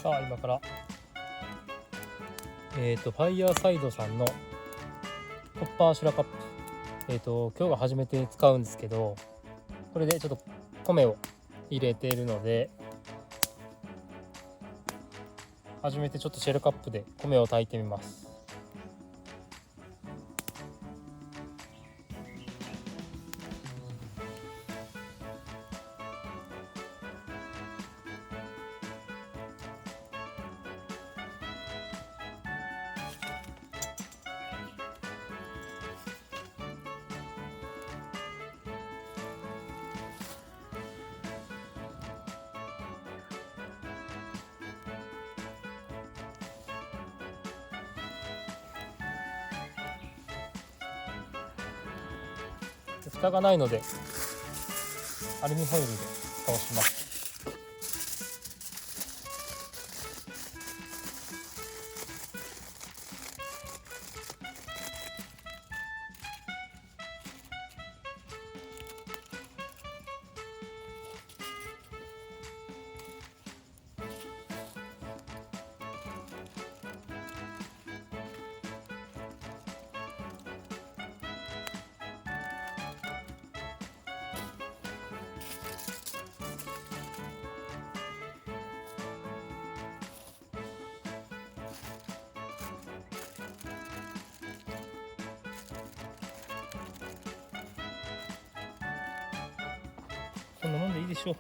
さあ今からファイヤーサイドさんのコッパーシュラカップ、今日が初めて使うんですけど、これでちょっと米を入れているので、初めてちょっとシェルカップで米を炊いてみます。蓋がないのでアルミホイルで蓋をします。こんなもんでいいでしょう。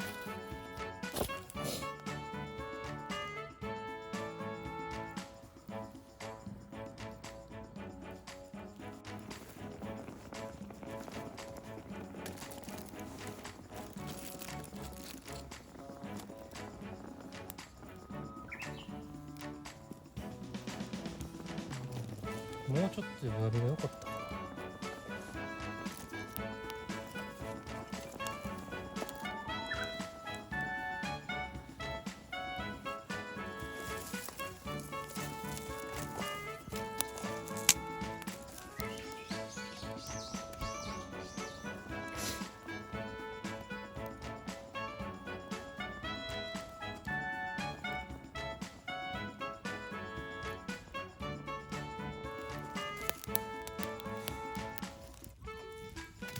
もうちょっとでやればよかった。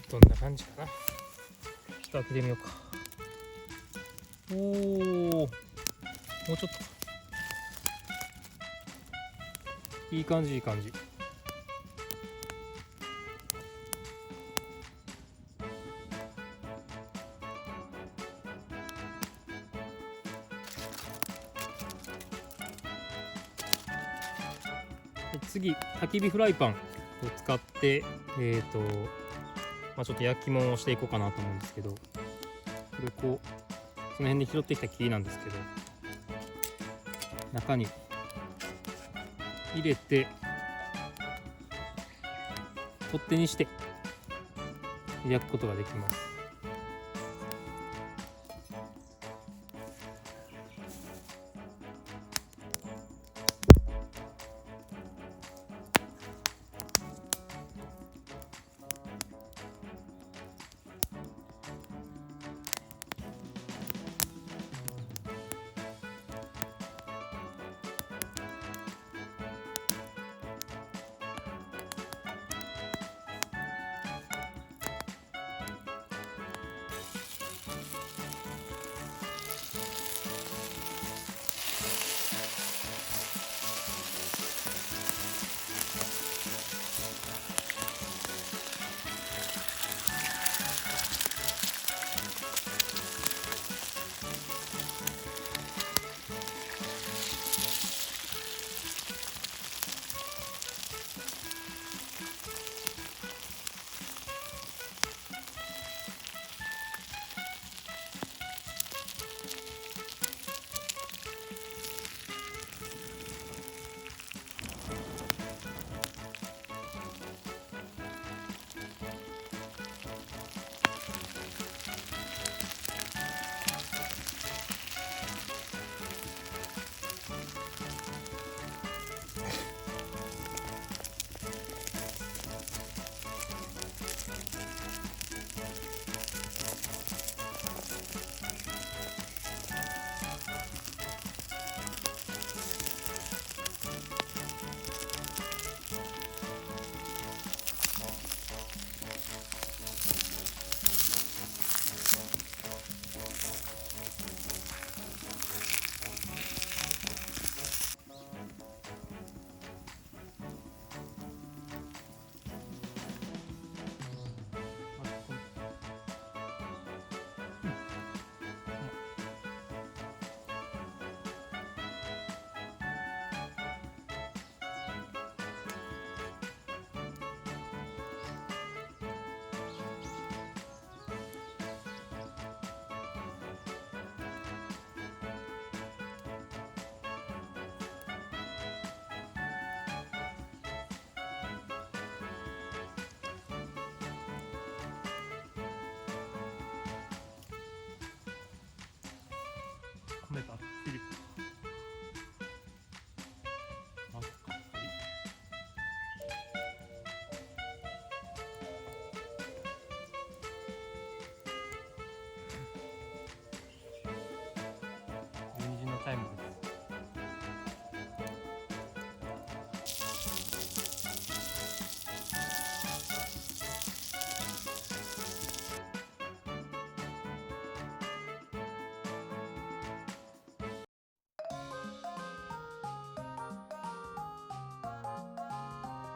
どんな感じかな。ちょっと開けてみようか。おお、もうちょっといい感じいい感じ。次、焚き火フライパンを使ってちょっと焼き物をしていこうかなと思うんですけど、これこうその辺で拾ってきた木なんですけど、中に入れて取っ手にして焼くことができます。米とあと